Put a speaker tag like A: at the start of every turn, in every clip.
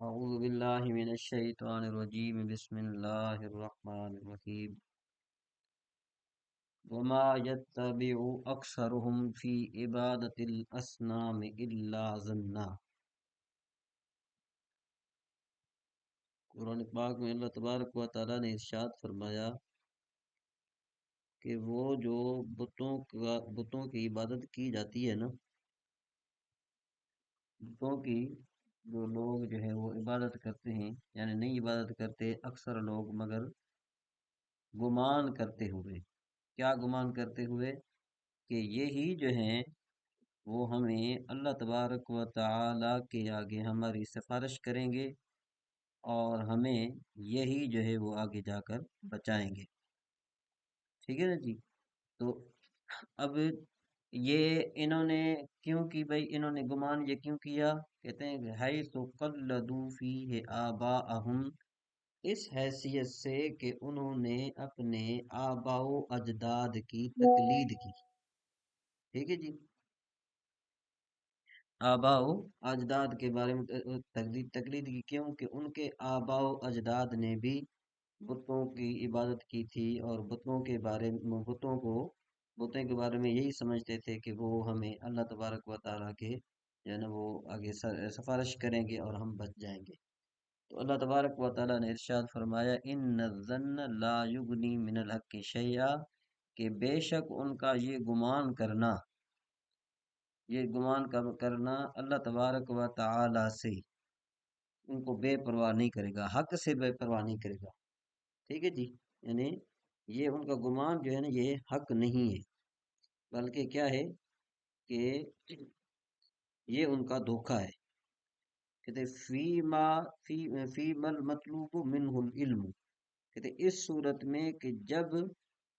A: أعوذ بالله من الشيطان الرجيم بسم الله الرحمن الرحيم وما يتبع أكثرهم في عبادة الأصنام إلا ظنا۔ قرآن پاک میں اللہ تبارک و تعالیٰ نے ارشاد فرمایا کہ وہ جو بتوں کی عبادت کی جاتی ہے نا، بتوں کی جو لوگ جو ہے وہ عبادت کرتے ہیں، یعنی نہیں عبادت کرتے اکثر لوگ، مگر گمان کرتے ہوئے۔ کیا گمان کرتے ہوئے؟ کہ یہی جو ہیں وہ ہمیں اللہ تبارک و تعالی کے آگے ہماری سفارش کریں گے، اور ہمیں یہی جو ہے وہ آگے جا کر بچائیں گے۔ ٹھیک ہے نا جی؟ تو اب یہ انہوں نے کیوں کی بھائی، انہوں نے گمان یہ کیوں کیا؟ کہتے ہیں کہ حیث قلدوا فیہ آباءہم، اس حیثیت سے کہ انہوں نے اپنے آباء و اجداد کی تقلید کی۔ ٹھیک ہے جی؟ آباء و اجداد کے بارے میں تقلید کی، کیوں کہ ان کے آباء و اجداد نے بھی بتوں کی عبادت کی تھی، اور بتوں کے بارے میں یہی سمجھتے تھے کہ وہ ہمیں اللہ تبارک و تعالیٰ کے جو ہے نا وہ آگے سفارش کریں گے اور ہم بچ جائیں گے۔ تو اللہ تبارک و تعالیٰ نے ارشاد فرمایا ان الظن لا یغنی من الحق شیئا، کہ بے شک ان کا یہ گمان کرنا اللہ تبارک و تعالی سے ان کو بے پرواہ نہیں کرے گا، حق سے بے پرواہ نہیں کرے گا۔ ٹھیک ہے جی؟ یعنی یہ ان کا گمان جو ہے نا یہ حق نہیں ہے، بلکہ کیا ہے کہ یہ ان کا دھوکہ ہے۔ کہتے فی مل مطلوب منہ العلم، کہتے اس صورت میں کہ جب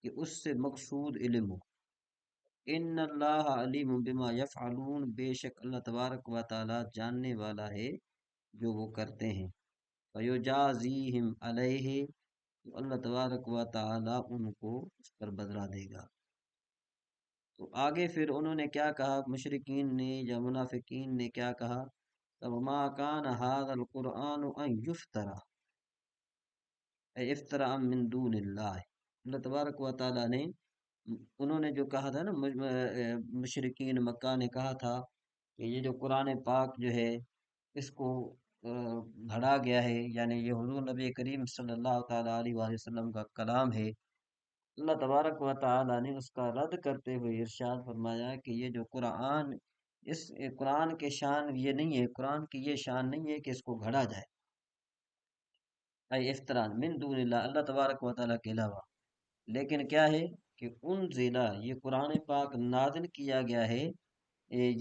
A: کہ اس سے مقصود علم ہو۔ ان اللہ علیم بما یفعلون، بے شک اللہ تبارک و تعالی جاننے والا ہے جو وہ کرتے ہیں۔ فیجازیہم علیہ، تو اللہ تبارک و تعالی ان کو اس پر بدلہ دے گا۔ تو آگے پھر انہوں نے کیا کہا، مشرکین نے یا منافقین نے کیا کہا؟ وما کان ھذا القرآن ان یفترى، اے افترا من دون اللہ۔ اللہ تبارک و تعالی نے انہوں نے جو کہا تھا نا، مشرکین مکہ نے کہا تھا کہ یہ جو قرآن پاک جو ہے اس کو گھڑا گیا ہے، یعنی یہ حضور نبی کریم صلی اللہ تعالیٰ علیہ وآلہ وسلم کا کلام ہے۔ اللہ تبارک و تعالیٰ نے اس کا رد کرتے ہوئے ارشاد فرمایا کہ یہ جو قرآن، اس قرآن کے شان یہ نہیں ہے، قرآن کی یہ شان نہیں ہے کہ اس کو گھڑا جائے۔ اے افتران من دون اللہ، اللہ تبارک و تعالیٰ کے علاوہ، لیکن کیا ہے کہ ان ضلع یہ قرآن پاک نازل کیا گیا ہے،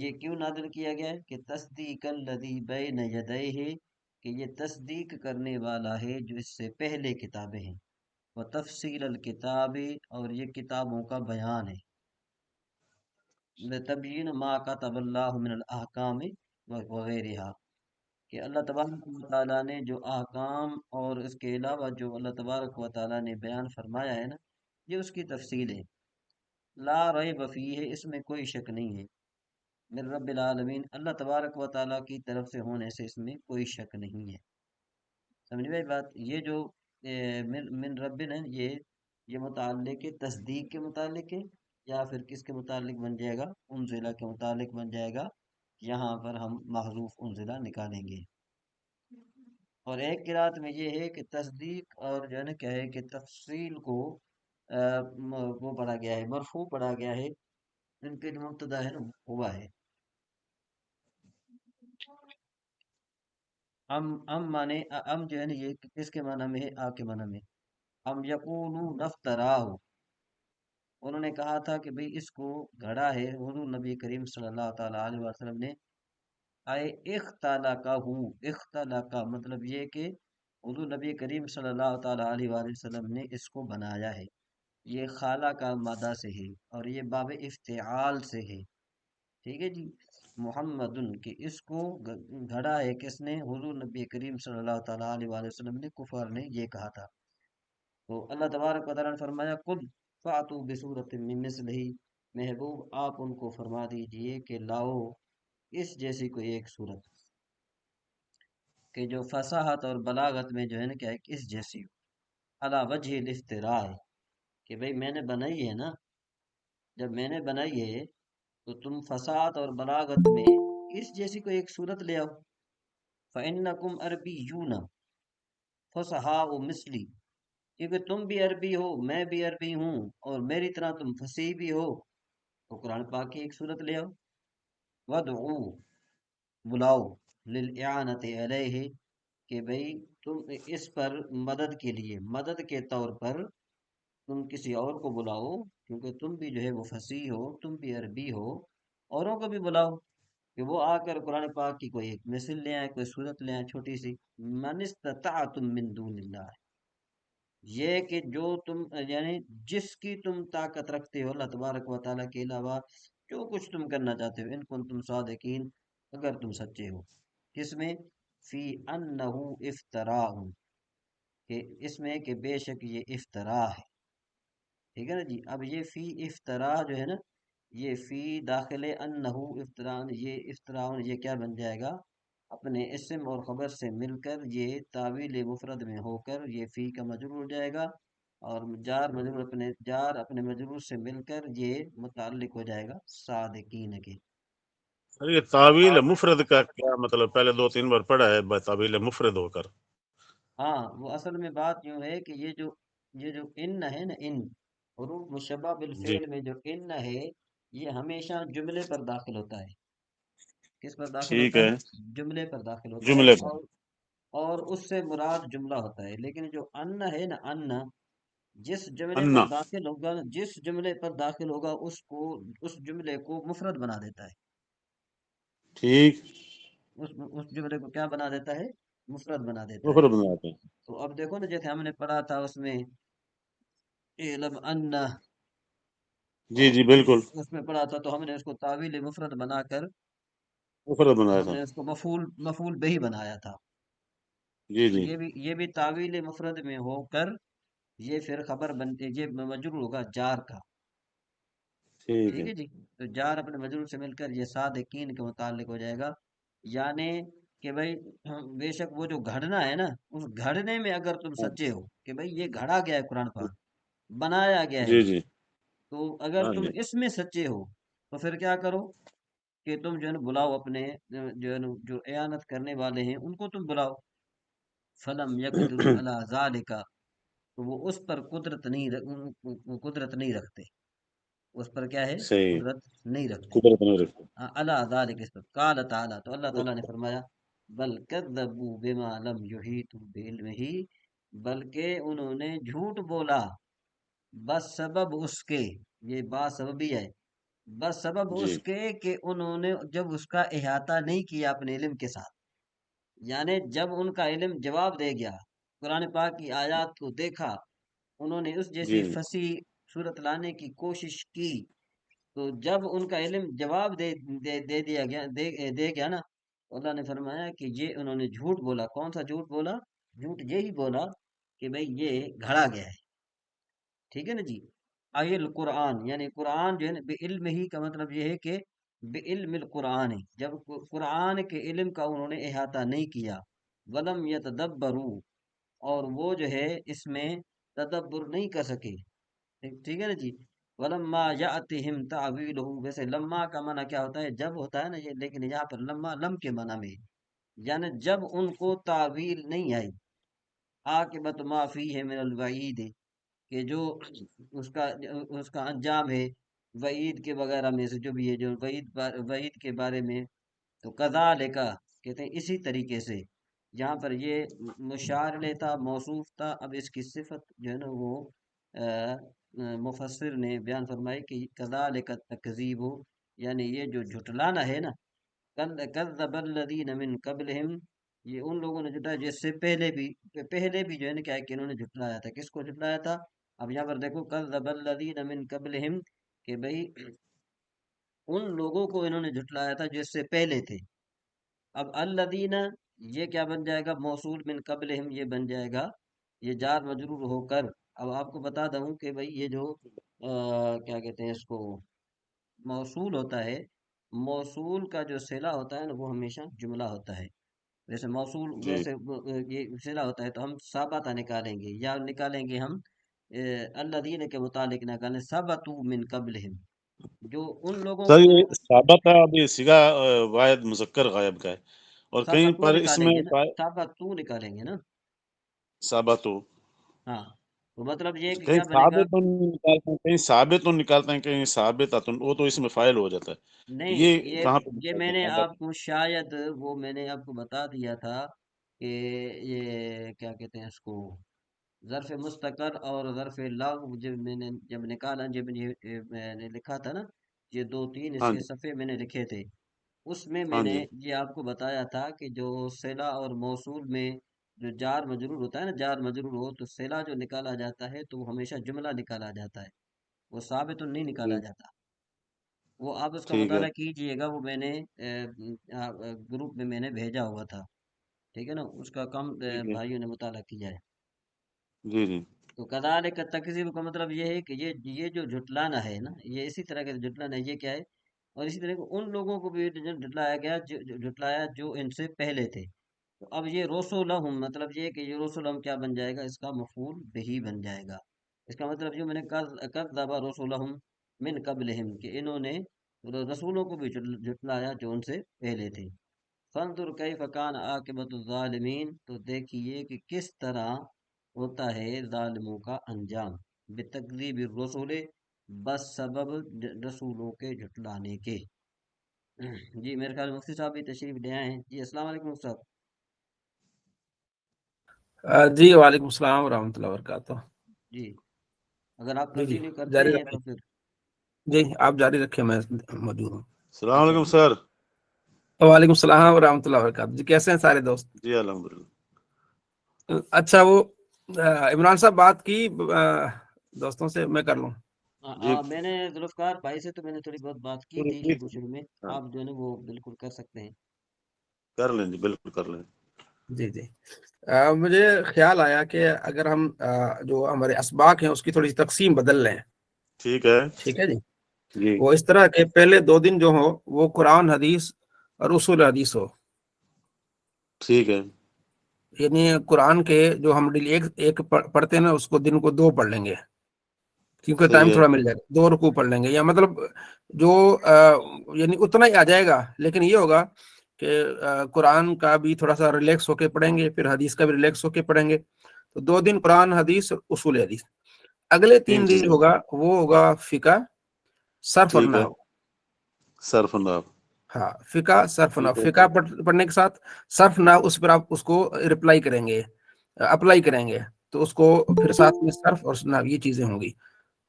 A: یہ کیوں نازل کیا گیا ہے کہ تصدیق الذی بین یدیہ، کہ یہ تصدیق کرنے والا ہے جو اس سے پہلے کتابیں ہیں، وہ تفصیل الکتاب، اور یہ کتابوں کا بیان ہے، تبیین ما کتب اللہ من الاحکام وغیرہ، کہ اللہ تبارک و تعالیٰ نے جو احکام اور اس کے علاوہ جو اللہ تبارک و تعالیٰ نے بیان فرمایا ہے نا، یہ اس کی تفصیل ہے۔ لا ریب فیہ ہے، اس میں کوئی شک نہیں ہے، من رب العالمین، اللہ تبارک و تعالیٰ کی طرف سے ہونے سے اس میں کوئی شک نہیں ہے۔ سمجھ میں بات؟ یہ جو من رب ہے، یہ متعلق ہے تصدیق کے متعلق ہے، یا پھر کس کے متعلق بن جائے گا؟ انزلہ کے متعلق بن جائے گا۔ یہاں پر ہم محذوف انزلہ نکالیں گے۔ اور ایک قرات میں یہ ہے کہ تصدیق اور جو ہے نا کیا ہے کہ تفصیل کو وہ پڑھا گیا ہے، مرفوع پڑھا گیا ہے، ان کے جو مبتدا ہے نا ہوا ہے۔ ام مانے ام جو ہے نا یہ کس کے معنی میں ہے؟ آ کے معنی میں۔ ام یقولون نفتراہ، انہوں نے کہا تھا کہ بھئی اس کو گھڑا ہے حضور نبی کریم صلی اللہ تعالیٰ علیہ وسلم نے۔ آئے اختلا کا ہوں، اختلا کا مطلب یہ کہ حضور نبی کریم صلی اللہ تعالیٰ علیہ وآلہ وسلم نے اس کو بنایا ہے۔ یہ خالہ کا مادہ سے ہے، اور یہ باب افتعال سے ہے۔ ٹھیک ہے جی؟ محمد کہ اس کو گھڑا ہے کس نے؟ حضور نبی کریم صلی اللہ تعالیٰ علیہ وآلہ وسلم نے، کفار نے یہ کہا تھا۔ تو اللہ تبارک و تعالیٰ نے فرمایا قل فاتوا بصورت من مثلہ، محبوب آپ ان کو فرما دیجئے کہ لاؤ اس جیسی کوئی ایک صورت۔ کہ جو فصاحت اور بلاغت میں جو ہے نا کیا ہے اس جیسی ہو، علی وجہ الافتراء، کہ بھئی میں نے بنائی ہے نا، جب میں نے بنائی ہے تو تم فصاحت اور بلاغت میں اس جیسی کوئی ایک صورت لے آؤ۔ فَإِنَّكُمْ عَرْبِيُّونَ فُصَحَاءُ مِثْلِي، کیونکہ تم بھی عربی ہو، میں بھی عربی ہوں، اور میری طرح تم فصیح بھی ہو، تو قرآن پاک کی ایک صورت لے آؤ۔ وَادْعُوا، بلاؤ، لِلْإِعَانَةِ عَلَيْهِ، کہ بھئی تم اس پر مدد کے لیے، مدد کے طور پر تم کسی اور کو بلاؤ، کیونکہ تم بھی جو ہے وہ فصیح ہو، تم بھی عربی ہو، اوروں کو بھی بلاؤ کہ وہ آ کر قرآن پاک کی کوئی ایک مثل لے آئیں، کوئی صورت لے آئیں چھوٹی سی۔ من استطعتم من دون اللہ، یہ کہ جو تم یعنی جس کی تم طاقت رکھتے ہو اللہ تبارک و تعالیٰ کے علاوہ، جو کچھ تم کرنا چاہتے ہو، ان کو تم صادقین، اگر تم سچے ہو، کس میں؟ فی انہ افطراء، کہ اس میں کہ بے شک یہ افطرا ہے، ٹھیک ہے نا جی۔ اب یہ فی افطرا جو ہے نا، یہ فی داخل انہ افطران، یہ افطراؤن یہ کیا بن جائے گا؟ اپنے اسم اور خبر سے مل کر یہ تعویل مفرد میں ہو کر یہ فی کا مجرور ہو جائے گا، اور جار اپنے مجرور سے مل کر یہ متعلق ہو جائے گا صادقین کے۔
B: سر یہ تعویل مفرد کا کیا مطلب؟ پہلے 2-3 بار پڑھا ہے تعویل مفرد ہو کر۔
A: ہاں، وہ اصل میں بات یوں ہے کہ یہ جو ان ہے نا، ان حروف مشبہ
B: جی
A: بالفعل میں جو ان ہے، یہ ہمیشہ جملے پر داخل ہوتا ہے۔ کس پر داخل
B: ٹھیک
A: ہوتا
B: ہے،
A: ہے؟ جملے پر داخل ہوتا ہے،
B: جملے پر۔
A: اور اس سے مراد جملہ ہوتا ہے۔ لیکن جو ان ہے نا، ان جس جملے پر
B: انا،
A: داخل ہوگا، جس جملے پر داخل ہوگا اس جملے کو مفرد بنا دیتا ہے،
B: ٹھیک،
A: اس جملے کو کیا بنا دیتا ہے؟ مفرد بنا دیتا ہے۔
B: مفرد بناتے ہیں۔
A: تو اب دیکھو نا، جیسے ہم نے پڑھا تھا اس میں علم ان،
B: جی جی بالکل،
A: اس میں پڑھا تھا، تو ہم نے اس کو تعویل مفرد بنا کر
B: مفرد بنایا
A: ہم
B: تھا۔
A: نے اس کو مفعول بہی بنایا تھا۔
B: جی
A: تو
B: جی
A: یہ بھی تعویل مفرد میں ہو کر یہ پھر خبر بنتے، یہ مجرور ہوگا جار کا،
B: ٹھیک
A: ٹھیک
B: ہے،
A: ہے جی۔ تو جار اپنے مجرور سے مل کر یہ صادقین کے متعلق ہو جائے گا، یعنی کہ بھائی بے شک وہ جو گھڑنا ہے نا، اس گھڑنے میں اگر تم سچے ہو کہ بھائی یہ گھڑا گیا ہے، قرآن پاک بنایا گیا ہے
B: جی
A: یہ،
B: جی
A: تو اگر
B: ہاں
A: تم
B: جی
A: اس میں سچے ہو تو پھر کیا کرو کہ تم جو ہے نا بلاؤ اپنے جو ہے نا جو اعانت کرنے والے ہیں ان کو تم بلاؤ۔ فلم یقدروا علی ذالک، تو وہ اس پر قدرت نہیں رکھتے، اس پر کیا ہے؟
B: صحیح،
A: قدرت نہیں رکھتے۔
B: قدرت نہیں رکھتے۔
A: اللہ ذالک، اس پر قال تعالی، تو اللہ تعالیٰ نے فرمایا بل کذبوا بما لم یحیطوا بعلمہ، بلکہ انہوں نے جھوٹ بولا بس سبب اس کے، یہ بات سببی ہے، بس سبب
B: جی
A: اس کے کہ انہوں نے جب اس کا احاطہ نہیں کیا اپنے علم کے ساتھ، یعنی جب ان کا علم جواب دے گیا، قرآن پاک کی آیات کو دیکھا، انہوں نے اس
B: جی
A: جیسی فصیح صورت لانے کی کوشش کی، تو جب ان کا علم جواب دے دیا گیا، دے گیا نا، تو اللہ نے فرمایا کہ یہ انہوں نے جھوٹ بولا۔ کون سا جھوٹ بولا؟ جھوٹ یہی بولا کہ بھئی یہ گھڑا گیا ہے، ٹھیک ہے نا جی۔ آئل قرآن، یعنی قرآن جو ہے نا، بعلم ہی کا مطلب یہ ہے کہ بعلم القرآن، جب قرآن کے علم کا انہوں نے احاطہ نہیں کیا، ولم یتدبروا، اور وہ جو ہے اس میں تدبر نہیں کر سکے، ٹھیک ہے نا جی۔ ولما یاتہم تعویلہ، ویسے لما کا معنی کیا ہوتا ہے؟ جب ہوتا ہے نا یہ، لیکن یہاں پر لما لم کے معنی میں ہے، یعنی جب ان کو تعویل نہیں آئی، عاقبت ما فیہ من الوعید، کہ جو اس کا انجام ہے وعید کے وغیرہ میں سے، جو بھی ہے جو وعید کے بارے میں، تو کذالک، کہتے ہیں اسی طریقے سے، یہاں پر یہ مشار لیتا موصوف تھا، اب اس کی صفت جو ہے نا وہ مفسر نے بیان فرمائی کہ کذالک تکذیب ہو، یعنی یہ جو جھٹلانا ہے نا، کذب الذین من قبلہم، یہ ان لوگوں نے جھٹلایا جس سے پہلے بھی جو ہے نا کیا ہے کہ انہوں نے جھٹلایا تھا۔ کس کو جھٹلایا تھا؟ اب یہاں پر دیکھو کذب الذین من قبلہم، کہ بھئی ان لوگوں کو انہوں نے جھٹلایا تھا جس سے پہلے تھے۔ اب الذین یہ کیا بن جائے گا؟ موصول من قبلہم یہ بن جائے گا، یہ جار مجرور ہو کر، اب آپ کو بتا دوں کہ بھئی یہ جو کیا کہتے ہیں اس کو، موصول ہوتا ہے، موصول کا جو صلہ ہوتا ہے نا وہ ہمیشہ جملہ ہوتا ہے۔ ویسے موصول
B: جی
A: ویسے یہ صلہ ہوتا ہے تو ہم ثابتہ نکالیں گے، یا نکالیں گے ہم الذین کے متعلق نکالیں ثبتوا من قبلہم، جو ان لوگوں
B: سر،
A: کو
B: یہ ثابت ہے ابھی سگا واحد مذکر غائب کا ہے، اور کہیں
A: ثبتوا
B: پر اس
A: نکالیں
B: میں
A: گے نا، ثبتوا نکالیں گے نا،
B: ثابت ہو،
A: ہاں، تو مطلب یہ کہ
B: کہیں
A: کیا بنے گا؟
B: ثابت نکالتے ہیں، کہیں ثابت نکالتے ہیں، کہیں ثابت وہ تو اس میں فاعل ہو جاتا ہے،
A: نہیں،
B: یہ
A: یہ
B: کہاں پہ
A: یہ
B: نکالتے
A: میں
B: ہیں
A: نے
B: ثابت؟
A: آپ کو شاید وہ میں نے آپ کو بتا دیا تھا کہ یہ کیا کہتے ہیں اس کو، ظرف مستقر اور ظرف لغو جب نکالا، میں نے لکھا تھا نا، یہ دو تین اس
B: ہاں
A: کے
B: جی،
A: صفحے میں نے لکھے تھے، اس میں
B: ہاں
A: نے
B: جی،
A: یہ آپ کو بتایا تھا کہ جو صلہ اور موصول میں جو جار مجرور ہوتا ہے نا، جار مجرور ہو تو صلہ جو نکالا جاتا ہے تو وہ ہمیشہ جملہ نکالا جاتا ہے، وہ ثابت نہیں نکالا
B: جی،
A: جاتا، وہ آپ اس کا
B: ٹھیک ہے،
A: مطالعہ کیجئے گا، وہ میں نے گروپ میں نے بھیجا ہوا تھا، ٹھیک ہے نا، اس کا کم
B: ٹھیک ہے،
A: بھائیوں نے مطالعہ کیا ہے۔
B: جی جی،
A: تو کذالک تکذیب کا مطلب یہ ہے کہ یہ جو جھٹلانا ہے نا، یہ اسی طرح کا جھٹلانا ہے، یہ کیا ہے؟ اور اسی طرح ان لوگوں کو بھی جھٹلایا گیا جو جھٹلایا جو ان سے پہلے تھے، تو اب یہ رسولہم، مطلب یہ کہ یہ رسولہم کیا بن جائے گا؟ اس کا مفعول بہی بن جائے گا، اس کا مطلب جو میں نے کذب رسولہم من قبلہم، کہ انہوں نے رسولوں کو بھی جھٹلایا جو ان سے پہلے تھے۔ فانظر کیف کان عاقبۃ الظالمین، تو دیکھیے کہ کس طرح ہوتا ہے ظالموں کا انجام، بتکذیب الرسول، بس سبب رسولوں کے جھٹلانے کے۔ جی میرے خیال میں مفتی صاحب بھی تشریف لے آئے ہیں۔ جی السلام علیکم مفتی صاحب۔
C: جی وعلیکم السلام ورحمۃ اللہ وبرکاتہ۔
A: جی اگر آپ
C: جی
A: کنٹینیو کرتے
C: جاری
A: ہیں
C: رکھیں،
A: تو پھر
C: جی آپ جاری رکھیں، میں موجود ہوں۔
B: السلام
A: اچھا
B: علیکم
A: جی،
B: سر۔
C: وعلیکم السلام ورحمۃ اللہ وبرکاتہ۔ جی کیسے ہیں سارے دوست؟
B: جی الحمدللہ۔
C: اچھا، وہ عمران صاحب بات کی دوستوں سے، میں کر لوں؟
B: جی
A: میں نے ذوالفقار بھائی سے تو میں نے تھوڑی بہت بات کی
B: پوری
A: تھی
B: کی
A: شروع
B: تھی،
A: شروع میں،
B: ہاں
A: آپ جو ہے نا وہ بالکل کر سکتے ہیں۔
B: کر لیں جی، بالکل کر لیں۔
C: جی جی، مجھے خیال آیا کہ اگر ہم جو ہمارے اسباق ہیں اس کی تھوڑی سی تقسیم بدل لیں۔
B: ٹھیک ہے
C: ٹھیک ہے جی،
B: جی،
C: وہ اس طرح کہ پہلے 2 دن جو ہو وہ قرآن حدیث اور اصول حدیث ہو،
B: ٹھیک ہے،
C: یعنی قرآن کے جو ہم ڈیلی ایک پڑھتے ہیں نا، اس کو دن کو 2 پڑھ لیں گے، کیونکہ
B: صحیح
C: ٹائم
B: ہے،
C: تھوڑا مل جائے گا، 2 رکوع پڑھ لیں گے، یا مطلب جو یعنی اتنا ہی آ جائے گا، لیکن یہ ہوگا کہ قرآن کا بھی تھوڑا سا ریلیکس ہو کے پڑھیں گے، پھر حدیث کا بھی ریلیکس ہو کے پڑھیں گے، تو 2 دن قرآن حدیث اصول حدیث، اگلے 3
B: ٹھیک
C: دن
B: ہے،
C: ہوگا وہ ہوگا فقہ، صرف اور
B: ٹھیک ہے،
C: نحو۔
B: صرف ناب،
C: ہاں، فقہ صرف نحو،
B: ٹھیک ہے
C: فقہ پڑھنے کے ساتھ صرف نحو، اس پر آپ اس کو رپلائی کریں گے، اپلائی کریں گے، تو اس کو پھر ساتھ میں صرف اور نحو یہ چیزیں ہوں گی۔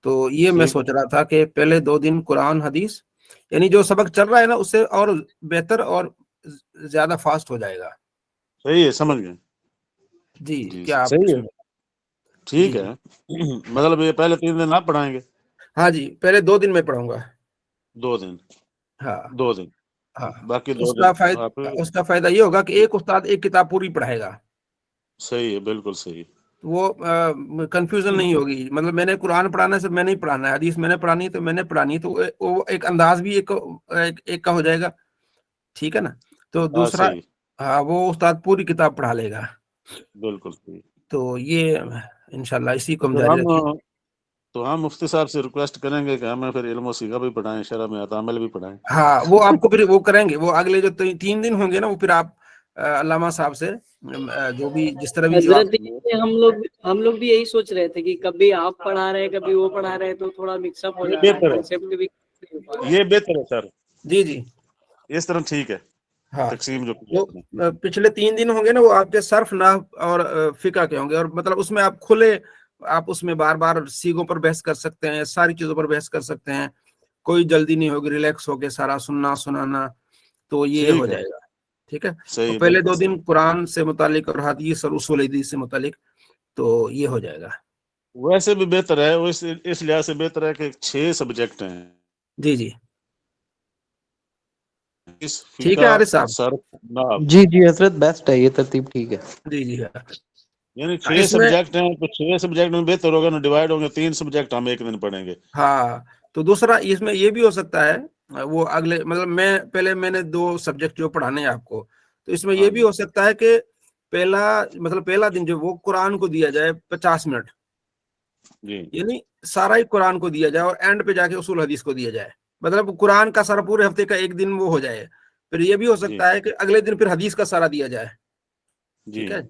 C: تو یہ میں
B: ٹھیک ہے،
C: سوچ رہا تھا کہ پہلے 2 دن قرآن حدیث، یعنی جو سبق چل رہا ہے نا اس سے اور بہتر اور زیادہ فاسٹ ہو جائے گا۔
B: صحیح ہے، سمجھ گئے،
C: جی
B: جی
C: کیا آپ
B: صحیح
C: اس
B: ہے،
C: میں؟
B: ٹھیک
C: جی
B: ہے۔
C: جی،
B: مطلب یہ پہلے 3 دن آپ پڑھائیں گے؟
C: ہاں جی، پہلے 2 دن میں پڑھوں گا۔
B: 2 دن،
C: ہاں
B: 2 دن،
C: ہاں،
B: باقی 2
C: اس
B: دن
C: کا
B: آپ،
C: اس کا فائدہ یہ ہوگا کہ ایک استاد ایک کتاب پوری پڑھائے گا،
B: صحیح ہے، بالکل صحیح،
C: وہ کنفیوژن نہیں ہوگی، مطلب میں نے قرآن پڑھانا ہے صرف میں نہیں پڑھانا ہے، حدیث میں نے پڑھانی ہے تو میں نے پڑھانی ہے، تو وہ ایک انداز بھی ایک کا ہو جائے گا، ٹھیک ہے نا؟ تو
B: ہاں
C: دوسرا،
B: صحیح،
C: ہاں، وہ استاد پوری کتاب پڑھا لے گا،
B: بالکل صحیح۔
C: تو یہ انشاءاللہ اسی کو
B: تو
C: ہم
B: پھر
C: جاری رکھیں۔
B: ہم مفتی صاحب سے ریکویسٹ کریں گے کہ ہمیں پھر علم و سیغہ بھی پڑھائیں، شرح میں عمل بھی پڑھائیں۔
C: ہاں، وہ آپ کو پھر وہ کریں گے، وہ اگلے جو 3 دن ہوں گے نا، وہ پھر آپ علامہ صاحب سے جو بھی جس طرح بھی جو آپ،
D: حضرت یہ ہم لوگ بھی یہی سوچ رہے تھے کہ کبھی آپ پڑھا رہے کبھی وہ پڑھا رہے، تو تھوڑا مکس اپ ہو
B: یہ
D: جاتا ہے،
B: بہتر
D: کنسیپٹ بھی نہیں ہو پاتا۔
B: یہ بہتر ہے سر،
C: جی جی،
B: اس طرح ٹھیک ہے،
C: ہاں،
B: تقسیم جو کی
C: جو
B: آپ نے۔
C: پچھلے 3 دن ہوں گے نا وہ آپ کے صرف نحو اور فقہ کے ہوں گے، اور مطلب اس میں آپ کھلے، آپ اس میں بار بار سیغوں پر بحث کر سکتے ہیں، ساری چیزوں پر بحث کر سکتے ہیں، کوئی جلدی نہیں ہوگی، ریلیکس ہو کے سارا سننا سنانا، تو یہ ہو
B: ٹھیک ہے،
C: جائے گا، ٹھیک ہے؟ تو
B: صحیح،
C: پہلے
B: بالکل
C: 2
B: صحیح۔
C: دن قرآن سے متعلق اور حدیث اور اصول حدیث سے متعلق، تو یہ ہو جائے گا۔
B: ویسے بھی بہتر ہے، اس لحاظ سے بہتر ہے کہ 6 سبجیکٹ ہیں،
C: جی جی،
B: اس
C: ٹھیک ہے
B: فقہ،
C: عارف صاحب،
B: صرف، نحو،
D: جی جی حضرت، بیسٹ ہے یہ ترتیب، ٹھیک ہے۔
C: جی جی، ہاں،
B: یعنی 6
C: اس میں،
B: سبجیکٹ ہیں، تو 6 سبجیکٹ میں بہتر ہوگا نا، ڈیوائڈ ہوں گے، 3 سبجیکٹ ہم ایک دن پڑھیں گے۔
C: ہاں، تو دوسرا اس میں یہ بھی ہو سکتا ہے، وہ اگلے مطلب میں نے 2 سبجیکٹ جو پڑھانے ہیں آپ کو، تو تو اس میں یہ بھی ہو سکتا ہے کہ پہلا دن جو وہ قرآن کو دیا جائے 50 منٹ، یعنی سارا ہی قرآن کو دیا جائے، اور اینڈ پہ جا کے اصول حدیث کو دیا جائے، مطلب قرآن کا سارا پورے ہفتے کا ایک دن وہ ہو جائے. پھر یہ بھی ہو سکتا ہے کہ اگلے دن پھر حدیث کا سارا دیا جائے. ٹھیک ہے،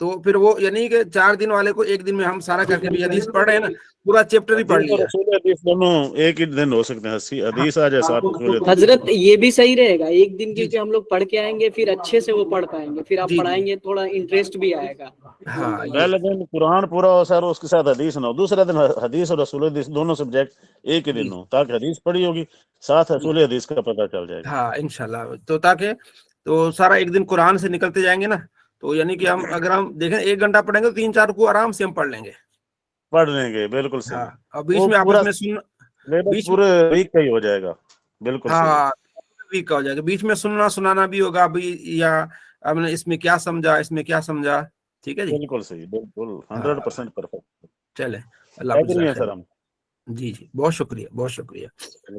C: تو پھر وہ یعنی کہ 4 دن والے کو ایک دن میں ہم سارا کر کے بھی حدیث پڑھ رہے ہیں نا، پورا چیپٹر ہی پڑھ لیا.
B: حدیث دونوں ایک ہی دن ہو سکتے ہیں، حدیث آ جائے ساتھ اصول حدیث.
D: حضرت یہ بھی صحیح رہے گا ایک دن
C: جی
D: کیونکہ ہم لوگ پڑھ کے آئیں گے، پھر اچھے سے وہ پڑھ پائیں گے، پھر آپ
C: جی جی
D: پڑھائیں گے تھوڑا انٹرسٹ بھی آئے گا.
C: ہاں یہ
B: پہلے دن قرآن پورا ہو سر، اس کے ساتھ حدیث نہ ہو، دوسرے دن حدیث اور اصول حدیث دونوں سبجیکٹ ایک ہی
C: جی
B: دن ہو، تاکہ حدیث پڑھی ہوگی ساتھ
C: جی
B: اصول حدیث کا پتہ چل جائے گا.
C: ہاں انشاءاللہ. تو تاکہ تو سارا ایک دن قرآن سے نکلتے جائیں گے نا، تو یعنی کہ اگر ہم دیکھیں 1 گھنٹہ پڑھیں گے تو 3-4 کو آرام سے ہم پڑھ لیں گے.
B: پڑھ لیں گے، بالکل
C: ہاں،
B: صحیح.
C: اور بیچ
B: وہ
C: میں
B: پورا
C: آپس میں
B: سلیبس
C: بیچ میں
B: پورے ویک کا ہی ہو جائے گا. بالکل صحیح.
C: ہاں ویک کا ہو جائے گا، بیچ میں سنانا بھی ہوگا بھی، یا ہم نے اس میں کیا سمجھا، اس میں کیا سمجھا. ٹھیک ہے جی.
B: بالکل صحیح، بالکل
C: ہاں
B: 100% پرفیکٹ.
C: چلیں، اللہ آپ
B: ایگری
C: جزاک
B: ہیں
C: خیر.
B: سر ہم.
C: جی جی بہت شکریہ، بہت شکریہ.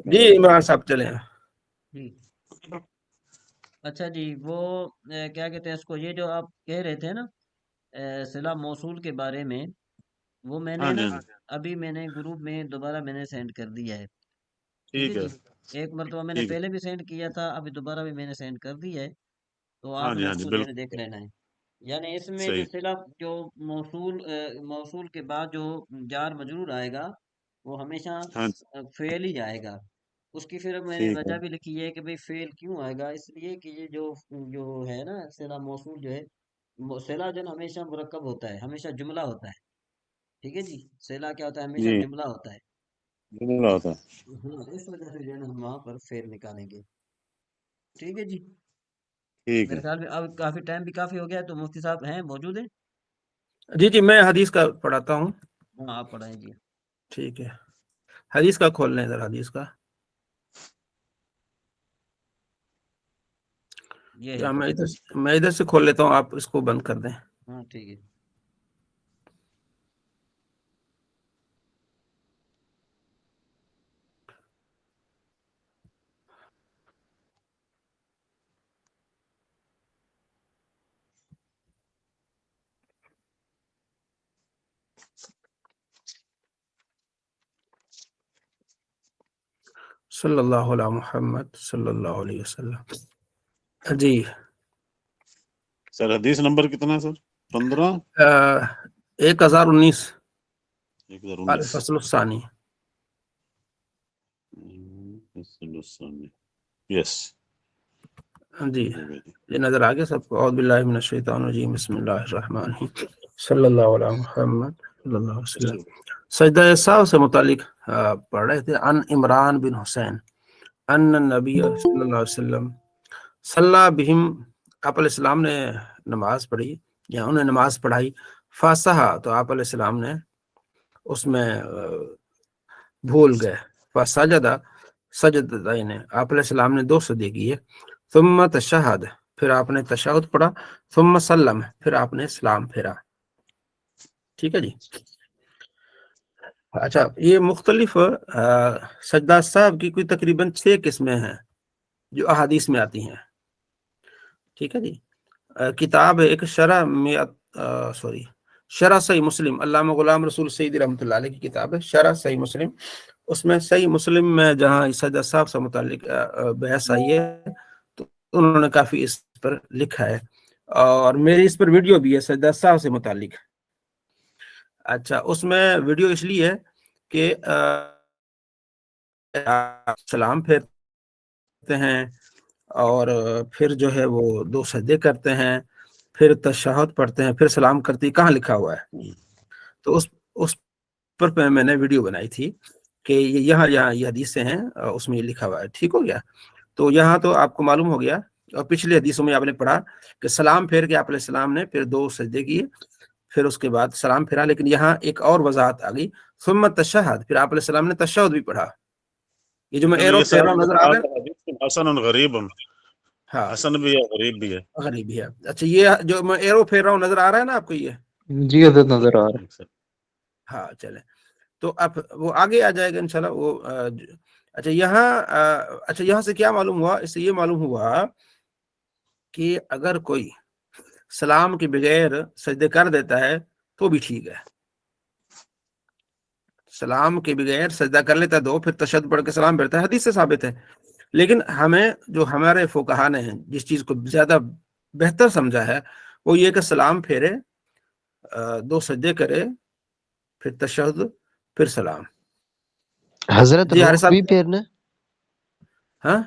C: جی عمران صاحب چلیں.
A: جی اچھا جی، وہ کیا کہتے ہیں اس کو، یہ جو آپ کہہ رہے تھے نا صلہ موصول کے بارے میں، وہ میں نے
B: ہاں
A: نا
B: جی، ہاں جی.
A: ابھی میں نے گروپ میں دوبارہ میں نے سینڈ کر دیا ہے. ٹھیک ہے
B: ٹھیک ہے،
A: جی، ایک مرتبہ میں نے
B: ٹھیک ہے.
A: پہلے بھی سینڈ کیا تھا، ابھی دوبارہ بھی میں نے سینڈ کر دیا ہے. تو
B: ہاں
A: آپ
B: جی،
A: نے
B: ہاں
A: اس
B: جی،
A: کو
B: بالکل
A: دیکھ لینا ہے. یعنی اس میں جو
B: صحیح.
A: صلہ جو موصول کے بعد جو جار مجرور آئے گا وہ ہمیشہ
B: ہاں جی،
A: فعل ہی آئے گا. اس کی پھر میں نے
B: ٹھیک ہے.
A: وجہ بھی لکھی ہے کہ بھئی فعل کیوں آئے گا. اس لیے کہ یہ جو ہے نا صلہ موصول جو ہے، صلہ جو ہے ہمیشہ مرکب ہوتا ہے، ہمیشہ جملہ ہوتا ہے. ٹھیک ہے جی، صلہ کیا ہوتا ہے، ہمیشہ
B: جی
A: جملہ ہوتا ہے.
B: جملہ ہوتا ہے.
A: ہاں، اس وجہ سے جو ہے نا ہم وہاں پر فعل نکالیں گے. ٹھیک ہے جی.
B: ٹھیک ہے.
A: میرے خیال میں اب کافی ٹائم بھی کافی ہو گیا ہے، تو مفتی صاحب ہیں موجود ہیں؟
C: جی جی میں حدیث کا پڑھاتا ہوں.
A: ہاں آپ پڑھائیں جی.
C: ٹھیک ہے، حدیث کا کھول لیں ذرا. حدیث کا
A: یہ ہے
C: یا
A: پڑھیں.
C: میں ادھر سے کھول لیتا ہوں، آپ اس کو بند کر دیں.
A: ہاں ٹھیک ہے.
C: صلی اللہ علیہ محمد صلی اللہ علیہ وسلم. جی
B: سر حدیث نمبر کتنا ہے سر؟ 15
C: 1019
B: 1019.
C: الفصل الثانی.
B: یس
C: جی یہ نظر آگے سب کو. اعوذ باللہ من الشیطان الرجیم، بسم اللہ الرحمن الرحیم، صلی اللہ علیہ محمد صلی اللہ علیہ وسلم. سجدہ سہو سے متعلق پڑھ رہے تھے. ان عمران بن حسین ان النبی صلی اللہ علیہ وسلم صلی بہم، آپ علیہ السلام نے نماز پڑھی یا انہیں نماز پڑھائی. فاسحا، تو آپ علیہ السلام نے اس میں بھول گئے. فسجدہ سجدتین، آپ علیہ السلام نے 2 سجدے کیے. ثم تشہد، پھر آپ نے تشہد پڑھا. ثم سلم، پھر آپ نے سلام پھیرا. ٹھیک ہے جی. اچھا، یہ مختلف سجدہ صاحب کی کوئی تقریباً 6 قسمیں ہیں جو احادیث میں آتی ہیں. ٹھیک ہے جی. کتاب ہے ایک شرح صحیح مسلم، علامہ غلام رسول سعیدی رحمۃ اللہ علیہ کی کتاب ہے شرح صحیح مسلم. اس میں صحیح مسلم میں جہاں سجدہ صاحب سے متعلق بحث آئی ہے تو انہوں نے کافی اس پر لکھا ہے، اور میری اس پر ویڈیو بھی ہے سجدہ صاحب سے متعلق. اچھا، اس میں ویڈیو اس لیے ہے کہ سلام پھیرتے ہیں اور پھر جو ہے وہ 2 سجدے کرتے ہیں، پھر تشہد پڑھتے ہیں، پھر سلام کرتے ہیں. کہاں لکھا ہوا ہے؟ تو اس پر میں نے ویڈیو بنائی تھی کہ یہاں یہ حدیثیں ہیں، اس میں یہ لکھا ہوا ہے. ٹھیک ہو گیا. تو یہاں تو آپ کو معلوم ہو گیا، اور پچھلے حدیثوں میں آپ نے پڑھا کہ سلام پھیر کے آپ علیہ السلام نے پھر 2 سجدے کیے، پھر اس کے بعد سلام پھیرا. لیکن یہاں ایک اور وضاحت آ گئی، ثم تشہد، پھر آپ علیہ السلام نے تشہد بھی پڑھا. یہ جو میں
B: لیکن
C: ایرو
B: یہ
C: پھیر رہا ہوں نظر آ رہا ہے؟
B: حدیث حسن غریب،
C: ہاں
B: حسن بھی ہے غریب بھی ہے.
C: غریب بھی ہے. اچھا، یہ جو میں ایرو پھیر رہا ہوں نظر آ رہا ہے نا آپ کو؟ یہ
E: جی حضرت نظر آ رہا ہے.
C: ہاں چلیں، تو اب وہ آگے آ جائے گا انشاءاللہ. وہ اچھا یہاں سے کیا معلوم ہوا؟ اس سے یہ معلوم ہوا کہ اگر کوئی سلام کے بغیر سجدے کر دیتا ہے تو بھی ٹھیک ہے، سلام کے بغیر سجدہ کر لیتا ہے دو، پھر تشہد پڑھ کے سلام پھرتا ہے، حدیث سے ثابت ہے. لیکن ہمیں جو ہمارے فقہا نے جس چیز کو زیادہ بہتر سمجھا ہے وہ یہ کہ سلام پھیرے، دو سجدے کرے، پھر تشہد، پھر سلام.
E: حضرت
C: جی حارث
E: رخ
C: صاحب.
E: بھی پھیرنا ہے؟
C: ہاں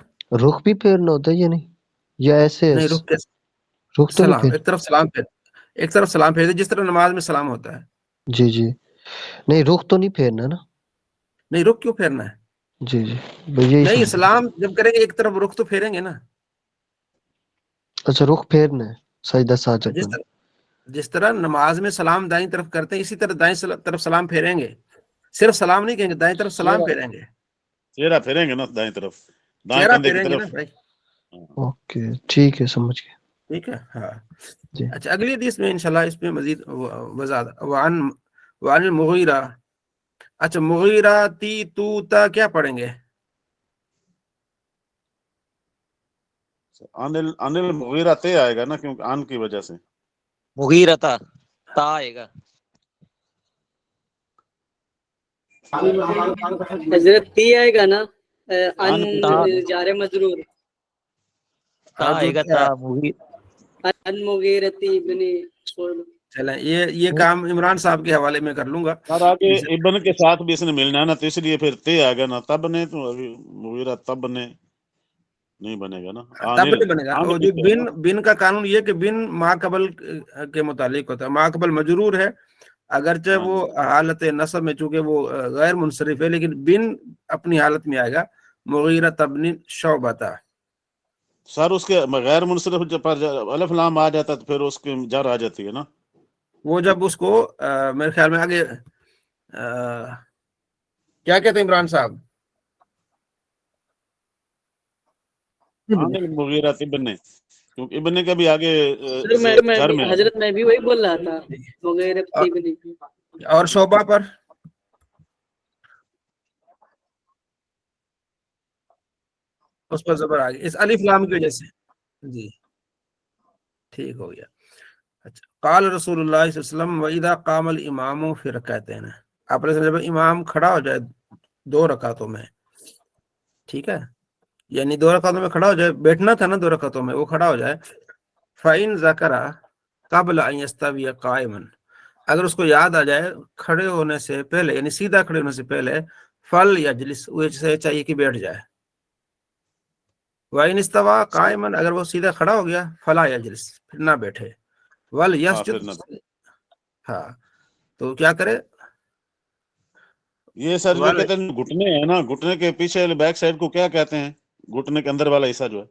E: رخ بھی پھیرنا ہوتا ہے یا نہیں، یا ایسے
C: نہیں، رخ کے
E: رخ تو نہیں
C: سلام،
E: پھیر؟
C: ایک طرف سلام پھیر، ایک طرف سلام پھیر دے جس طرح نماز میں سلام ہوتا ہے.
E: جی جی، نہیں رخ تو نہیں پھیرنا نا؟
C: نہیں، رخ کیوں پھیرنا ہے؟
E: جی جی، بھئی یہی
C: نہیں،
E: سمجھ.
C: سلام جب کریں گے ایک طرف رخ تو پھیریں گے نا.
E: اچھا رخ پھیرنا ہے سجدہ ساجد
C: جس
E: میں.
C: طرح جس طرح نماز میں سلام دائیں طرف کرتے ہیں اسی طرح دائیں طرف سلام پھیریں گے. صرف سلام نہیں کہیں گے، دائیں طرف سلام پھیریں گے،
B: چہرہ پھیریں گے نا دائیں طرف، دائیں
C: چہرہ
B: کندھے کی
C: پھیریں گے نا
B: طرف.
C: بھائی.
E: اوکے ٹھیک ہے، سمجھ گیا.
C: ٹھیک ہے. ہاں
E: جی
C: اچھا، اگلی حدیث میں انشاءاللہ اس میں مزید وضاحت. وعن المغیرہ. اچھا، مغیرہ تی تو تا کیا پڑھیں گے؟
B: انل مغیرہ تے آئے گا نا، کیونکہ آن کی وجہ سے.
F: مغیرتا تا آئے گا.
D: حضرت تی آئے گا نا، ان
B: تا
D: جار مجرور،
F: تا آئے گا تا مغیر.
D: ان مغیرتی ابن شعبہ.
C: چلیں یہ کام عمران صاحب کے حوالے میں کر لوں گا.
B: اور آگے ابن کے ساتھ بھی اس نے ملنا ہے نا، تو اس لیے پھر تے آ گیا نا. تب نے تو ابھی مغیرہ تب نے نہیں بنے گا نا.
C: تب نہیں بنے گا. وہ جو
B: پیچھے ہے نا.
C: بن کا قانون یہ کہ بن ما قبل کے متعلق ہوتا ہے. ما قبل مجرور ہے اگرچہ
B: ہاں
C: وہ
B: جی.
C: حالت نصب میں چونکہ وہ غیر منصرف ہے، لیکن بن اپنی حالت میں آئے گا. مغیرہ تبن شعبہ.
B: سر اس کے غیر منصرف پر الف لام آ جاتا تو پھر اس کی جر آ جاتی ہے نا.
C: وہ جب اس کو میرے خیال میں آگے کیا کہتے ہیں عمران صاحب؟
B: عامل مغیرہ ابن، کیونکہ ابن کا بھی آگے
D: سر میں
B: جر
D: بھی
B: میں ہے نا.
D: حضرت میں بھی وہی بول رہا تھا، مغیرتی ابن.
C: اور شعبہ پر اس پر زبر آ گئی اس الف لام کی وجہ سے. جی ٹھیک ہو گیا. اچھا، قال رسول اللہ صلی اللہ علیہ وسلم وَإِذَا قَامَ الْإِمَامُ فِي رَكْعَتَيْنِ. آپ نے جب امام کھڑا ہو جائے دو رکعتوں میں، ٹھیک ہے، یعنی دو رکعتوں میں کھڑا ہو جائے، بیٹھنا تھا نا دو رکعتوں میں، وہ کھڑا ہو جائے. فَإِن ذَكَرَ قَبْلَ أَن يَسْتَوِيَ قَائِمًا. اگر اس کو یاد آ جائے کھڑے ہونے سے پہلے، یعنی سیدھا کھڑے ہونے سے پہلے، فَلْيَجْلِسْ، اسے چاہیے کہ بیٹھ جائے. وَإِنِ اسْتَوَىٰ قَائِمًا، اگر وہ سیدھا کھڑا ہو گیا فَلَا يَجْلِسْ، پھر نہ بیٹھے.
B: پھر
C: وَلْيَسْجُدْ.
B: نہ.
C: ہاں تو کیا کرے؟
B: یہ سر جو کہتے ہیں گھٹنے ہیں نا، گھٹنے کے پیچھے بیک سائڈ کو کیا کہتے ہیں؟ گھٹنے کے اندر والا حصہ جو ہے،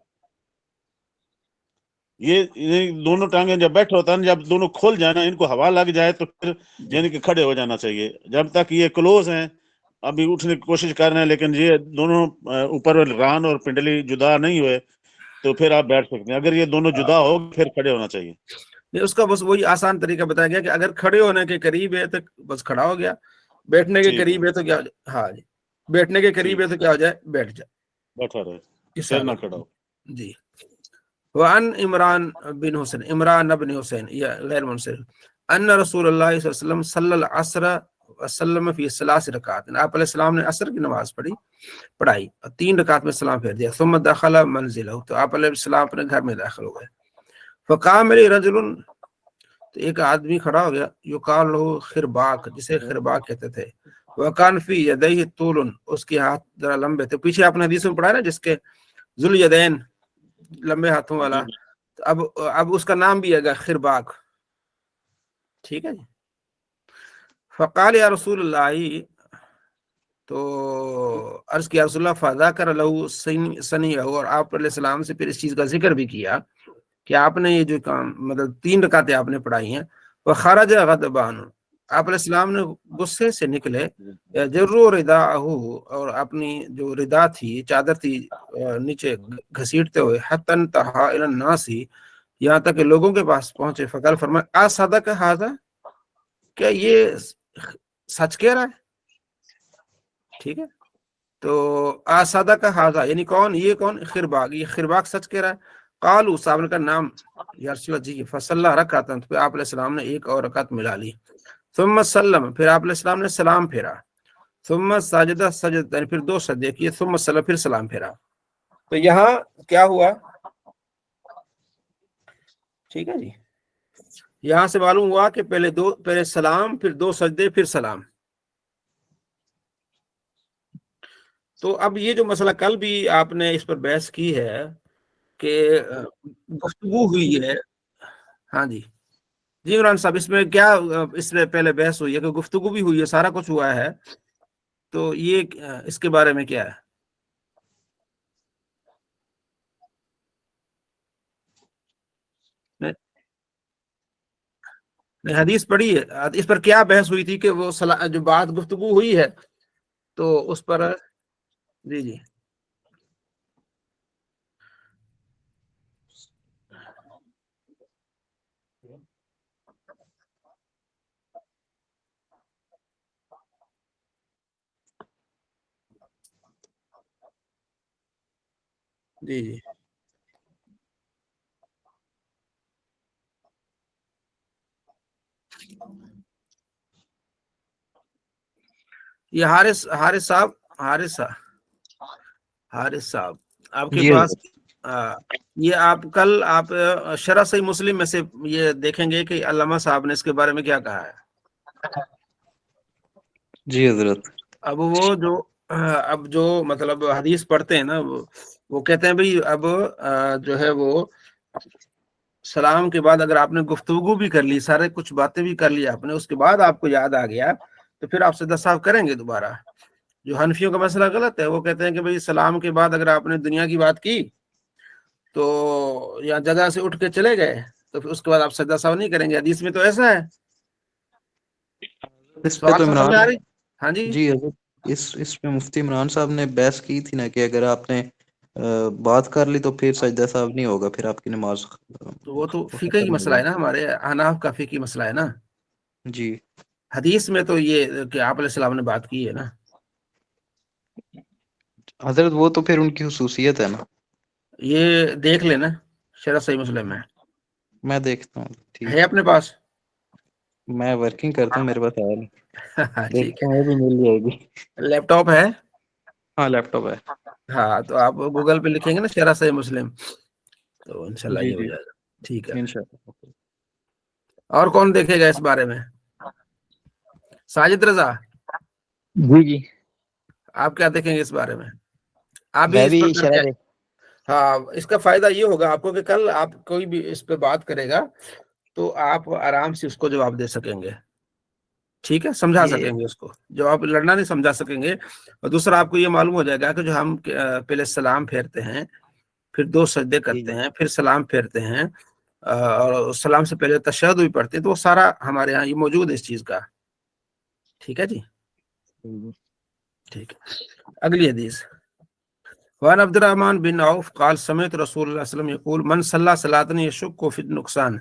B: یہ دونوں ٹانگیں جب بیٹھے ہوتا ہے نا، جب دونوں کھل جائے نا، ان کو ہوا لگ جائے تو پھر یعنی کہ کھڑے ہو جانا چاہیے. جب تک یہ کلوز ہیں، ابھی اٹھنے کی کوشش کر رہے ہیں، لیکن یہ دونوں اوپر ران اور پنڈلی جدا نہیں ہوئے تو پھر آپ بیٹھ سکتے ہیں. اگر یہ دونوں جدا ہو پھر کھڑے ہونا چاہیے.
C: اس کا بس وہی آسان طریقہ بتایا گیا کہ اگر کھڑے ہونے کے قریب ہے تو بس کھڑا ہو گیا، بیٹھنے کے قریب ہے تو کیا، ہاں جی، بیٹھنے کے قریب ہے تو کیا ہو جائے، بیٹھ جائے،
B: بیٹھا رہے،
C: اس
B: پھر نہ
C: حالت
B: کھڑا ہو.
C: جی. وعن عمران بن حسین یا غیر منصرف ان رسول اللہ صلی اللہ علیہ وسلم صلی العصر وسلم فی ثلاث رکعات. آپ علیہ السلام نے عصر کی نماز پڑھائی، 3 رکعت میں سلام پھیر دیا. ثم دخل منزلہ، تو آپ علیہ السلام اپنے گھر میں داخل ہو گئے. فقام رجل، تو ایک آدمی کھڑا ہو گیا، یقال له خرباق، جسے خرباق کہتے تھے. وکان فی یدیہ طول، اس کے ہاتھ ذرا لمبے تھے. پیچھے آپ نے حدیث میں پڑھا نا جس کے ذوالیدین، لمبے ہاتھوں والا. اب اس کا نام بھی ہے گا خرباق، ٹھیک ہے جی. فقال یا رسول اللہ، تو عرض کیا رسول اللہ، فذاکر له سنیہ، اور آپ علیہ السلام سے پھر اس چیز کا ذکر بھی کیا کہ آپ نے یہ جو کام، مطلب 3 رکعتیں آپ نے پڑھائی ہیں. وخرج غضبان، آپ علیہ السلام نے غصے سے نکلے. جروا رداءہ، اور اپنی جو ردا تھی، چادر تھی، نیچے گھسیٹتے ہوئے. حتی انتہا الی الناس، یہاں تک کہ لوگوں کے پاس پہنچے. فقال، فرمایا اصدق ھذا، کیا یہ سچ کہہ رہا ہے؟ ٹھیک ہے، تو اصدق ھذا یعنی کون؟ یہ کون؟ خرباق، یہ خرباق سچ کہہ رہا ہے. قالو صاحب نے کہا نام یا رسول اللہ جی، فصلی رکعتن، تو پھر آپ علیہ السلام نے ایک اور رکعت ملا لی، ثم سلم، پھر آپ علیہ السلام نے سلام پھیرا، ثم سجدہ سجد، پھر 2 سجدے کیے، ثم سلم، پھر سلام پھیرا۔ تو یہاں کیا ہوا؟ ٹھیک ہے جی، یہاں سے معلوم ہوا کہ پہلے سلام، پھر 2 سجدے، پھر سلام۔ تو اب یہ جو مسئلہ کل بھی آپ نے اس پر بحث کی ہے کہ گفتگو ہوئی ہے، ہاں جی جی عمران صاحب، اس میں کیا اس میں پہلے بحث ہوئی ہے کہ گفتگو بھی ہوئی ہے، سارا کچھ ہوا ہے، تو یہ اس کے بارے میں کیا ہے؟ نہیں، حدیث پڑھی ہے، اس پر کیا بحث ہوئی تھی کہ وہ جو بات گفتگو ہوئی ہے تو اس پر جی جی جی جی یہ حارث صاحب، حارث صاحب آپ کے
E: جی
C: پاس
E: حضرت،
C: یہ آپ کل آپ شرح صحیح مسلم میں سے یہ دیکھیں گے کہ علامہ صاحب نے اس کے بارے میں کیا کہا ہے۔
E: جی حضرت،
C: اب جو مطلب حدیث پڑھتے ہیں نا، وہ کہتے ہیں بھئی اب جو ہے وہ سلام کے بعد اگر آپ نے گفتگو بھی کر لی، سارے کچھ باتیں بھی کر لی آپ نے، اس کے بعد آپ کو یاد آ گیا تو پھر آپ سجدہ سہو کریں گے دوبارہ۔ جو حنفیوں کا مسئلہ غلط ہے، وہ کہتے ہیں کہ بھئی سلام کے بعد اگر آپ نے دنیا کی بات کی تو یا جگہ سے اٹھ کے چلے گئے تو پھر اس کے بعد آپ سجدہ سہو نہیں کریں گے، حدیث میں تو ایسا ہے۔
E: اس پہ
C: سوال
E: تو
C: سمجھ
E: عمران،
C: میں آ رہی؟ ہاں جی،
E: جی حضرت، اس پہ مفتی عمران صاحب نے بحث کی تھی نا کہ اگر آپ نے بات کر لی تو پھر سجدہ صاحب نہیں ہوگا، پھر آپ کی نماز
C: تو وہ تو فقہ کی
E: ختم ہو
C: مسئلہ
E: جائے
C: ہے نا، ہمارے حناف کا فقہی مسئلہ ہے نا۔
E: گی۔ جی
C: حدیث میں تو یہ کہ آپ علیہ السلام نے بات کی ہے نا۔
E: حضرت، وہ تو پھر ان کی خصوصیت ہے نا۔
C: یہ دیکھ لینا شرح صحیح مسلم میں
E: میں دیکھتا ہوں، ٹھیک،
C: ہے اپنے پاس۔
E: میں ورکنگ کرتا ہوں، میرے پاس ہے نہیں،
C: ٹھیک
E: دیکھتا ہوں وہ بھی مل جائے گی۔
C: ہے، لیپ ٹاپ ہے؟
E: ہاں لیپ ٹاپ ہے۔
C: ہاں تو آپ گوگل پہ لکھیں گے نا شرح صحیح مسلم، تو انشاءاللہ
E: جی
C: یہ ہو
E: جی،
C: جائے گا۔ ٹھیک ہے،
E: انشاءاللہ۔
C: اور کون دیکھے گا اس بارے میں؟ ساجد رضا،
F: جی جی،
C: آپ کیا دیکھیں گے اس بارے میں؟ آپ بھی
F: میں
C: اس پر کر
F: شرح
C: کے، ہاں اس کا فائدہ یہ ہوگا آپ کو کہ کل آپ کوئی بھی اس پہ بات کرے گا تو آپ آرام سے اس کو جواب دے سکیں گے، ٹھیک ہے، سمجھا
F: یہ
C: سکیں گے اس کو، جواب لڑنا نہیں، سمجھا سکیں گے۔ اور دوسرا آپ کو یہ معلوم ہو جائے گا کہ جو ہم پہلے سلام پھیرتے ہیں، پھر 2 سجدے
F: جی
C: کرتے
F: جی
C: ہیں، پھر سلام پھیرتے ہیں، اور سلام سے پہلے تشہد بھی پڑھتے ہیں، تو وہ سارا ہمارے یہاں یہ موجود ہے اس چیز کا، ٹھیک ہے جی، ٹھیک ہے۔ اگلی حدیث، وعن عبد الرحمن بن عوف قال سمعت رسول اللہ صلی اللہ علیہ وسلم یقول من صلی صلاۃ یشک فی النقصان،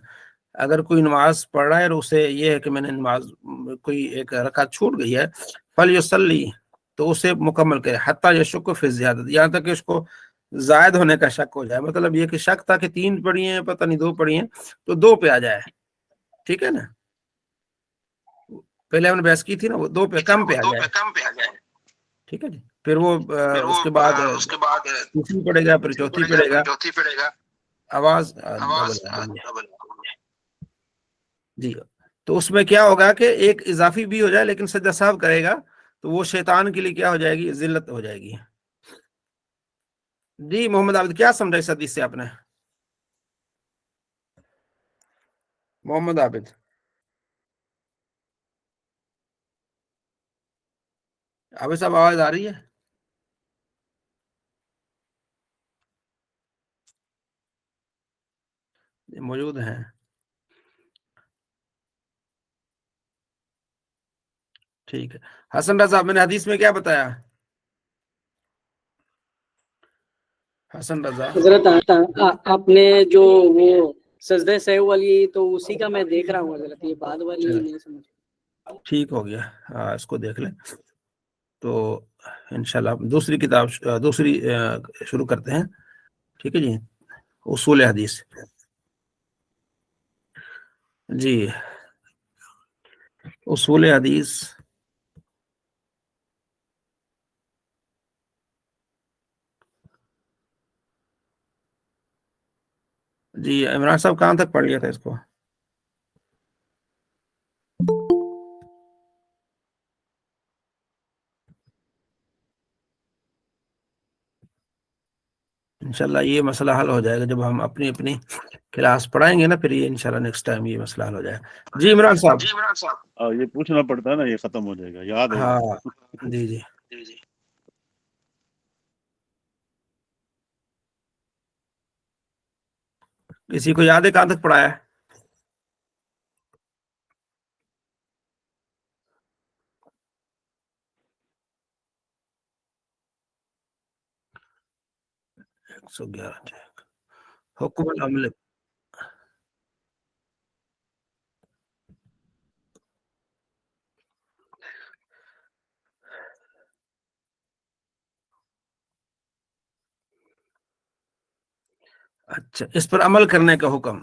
C: اگر کوئی نماز پڑھ رہا ہے اور اسے یہ ہے کہ میں نے نماز کوئی ایک رکعت چھوٹ گئی ہے، فلیصلی، تو اسے مکمل کرے، حتی یشک فی الزیادۃ، یہاں تک کہ اس کو زائد ہونے کا شک ہو جائے، مطلب یہ کہ شک تھا کہ 3 پڑھی ہیں، پتہ نہیں 2 پڑھی ہیں، تو 2 پہ آ جائے، ٹھیک ہے نا، پہلے ہم نے بحث کی تھی نا، وہ 2 پہ کم پہ آ جائے، ٹھیک ہے جی، پھر وہ اس کے بعد تیسری پڑے گا، پھر چوتھی پڑے گا، آواز ڈبل جی۔ تو اس میں کیا ہوگا کہ ایک اضافی بھی ہو جائے لیکن سجدہ سہو کرے گا تو وہ شیطان کے لیے کیا ہو جائے گی؟ ذلت ہو جائے گی۔ جی محمد عابد، کیا سمجھا اس حدیث سے آپ نے؟ محمد عابد، عابد صاحب آواز آ رہی ہے؟ موجود ہیں، ٹھیک ہے۔ حسن رضا، میں نے حدیث میں کیا بتایا؟ حسن رضا،
D: حضرت آپ نے جو وہ سجدہ سہو والی تو اسی کا میں دیکھ رہا ہوں حضرت، یہ بعد والی نہیں سمجھ۔
C: ٹھیک ہو گیا، ہاں اس کو دیکھ لیں، تو انشاءاللہ دوسری کتاب دوسری شروع کرتے ہیں، ٹھیک ہے جی۔ اصول حدیث. جی اصول حدیث جی عمران صاحب کہاں تک پڑھ لیا تھا اس کو؟ انشاءاللہ یہ مسئلہ حل ہو جائے گا جب ہم اپنی اپنی کلاس پڑھائیں گے نا، پھر یہ انشاءاللہ نیکسٹ ٹائم یہ مسئلہ حل ہو جائے گا. جی عمران صاحب.
B: یہ پوچھنا پڑتا ہے نا، یہ ختم ہو جائے گا، یاد ہوگا.
C: ہاں جی جی. کسی کو یاد ہے کہاں تک پڑھایا ہے؟ حکم العمل. اچھا، اس پر عمل کرنے کا حکم.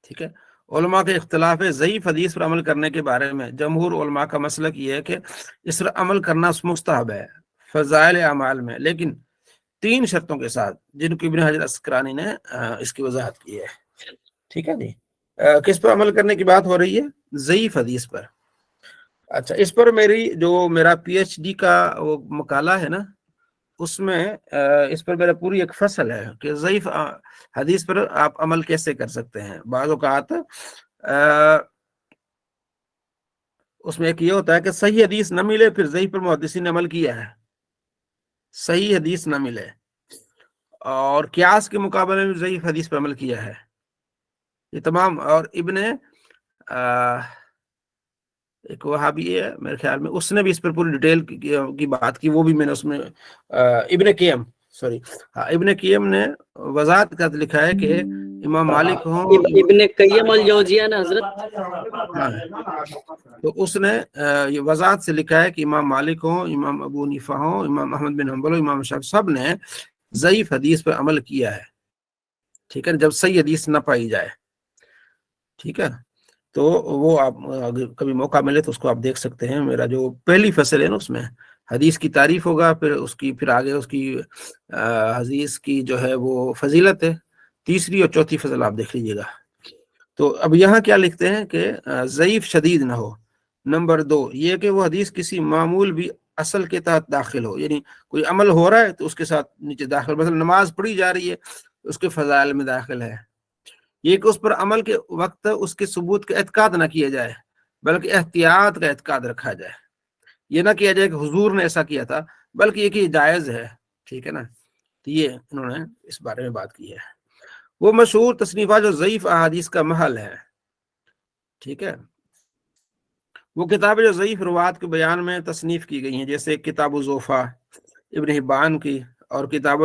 C: ٹھیک ہے. علماء کے اختلاف ہے ضعیف حدیث پر عمل کرنے کے بارے میں. جمہور علماء کا مسلک یہ ہے کہ اس پر عمل کرنا مستحب ہے فضائل اعمال میں، لیکن 3 شرطوں کے ساتھ، جن کو ابن حجر اسقلانی نے اس کی وضاحت کی ہے. ٹھیک ہے جی. کس پر عمل کرنے کی بات ہو رہی ہے؟ ضعیف حدیث پر. اچھا، اس پر میرا پی ایچ ڈی کا وہ مقالہ ہے نا، اس میں اس پر میرا پوری ایک فصل ہے کہ ضعیف حدیث پر آپ عمل کیسے کر سکتے ہیں. بعض اوقات اس میں ایک یہ ہوتا ہے کہ صحیح حدیث نہ ملے، پھر ضعیف پر محدثین نے عمل کیا ہے. صحیح حدیث نہ ملے اور قیاس کے مقابلے میں ضعیف حدیث پر عمل کیا ہے. یہ تمام. اور ابن ایک وہابی ہے میرے خیال میں، اس نے بھی اس پر پوری ڈیٹیل کی بات کی. وہ بھی میں نے اس میں ابن قیم نے وضاحت کر لکھا ہے کہ امام مالک ہوں،
D: ابن قیم الجوزیہ نا حضرت،
C: تو اس نے یہ وضاحت سے لکھا ہے کہ امام مالک ہوں، امام ابو حنیفہ ہوں، امام احمد بن حنبل ہوں، امام شافعی، سب نے ضعیف حدیث پر عمل کیا ہے. ٹھیک ہے، جب صحیح حدیث نہ پائی جائے. ٹھیک ہے، تو وہ آپ اگر کبھی موقع ملے تو اس کو آپ دیکھ سکتے ہیں. میرا جو پہلی فصل ہے نا، اس میں حدیث کی تعریف ہوگا، پھر آگے اس کی حدیث کی جو ہے وہ فضیلت ہے. تیسری اور چوتھی فصل آپ دیکھ لیجیے گا. تو اب یہاں کیا لکھتے ہیں کہ ضعیف شدید نہ ہو. نمبر 2 یہ کہ وہ حدیث کسی معمول بھی اصل کے تحت داخل ہو، یعنی کوئی عمل ہو رہا ہے تو اس کے ساتھ نیچے داخل، مثلا نماز پڑھی جا رہی ہے اس کے فضائل میں داخل ہے. یہ کہ اس پر عمل کے وقت اس کے ثبوت کا اعتقاد نہ کیا جائے، بلکہ احتیاط کا اعتقاد رکھا جائے. یہ نہ کیا جائے کہ حضور نے ایسا کیا تھا، بلکہ یہ کہ جائز ہے. ٹھیک ہے نا. تو یہ انہوں نے اس بارے میں بات کی ہے. وہ مشہور تصنیفات جو ضعیف احادیث کا محل ہے. ٹھیک ہے، وہ کتابیں جو ضعیف روات کے بیان میں تصنیف کی گئی ہیں، جیسے کتاب الضعفاء ابن حبان کی اور کتاب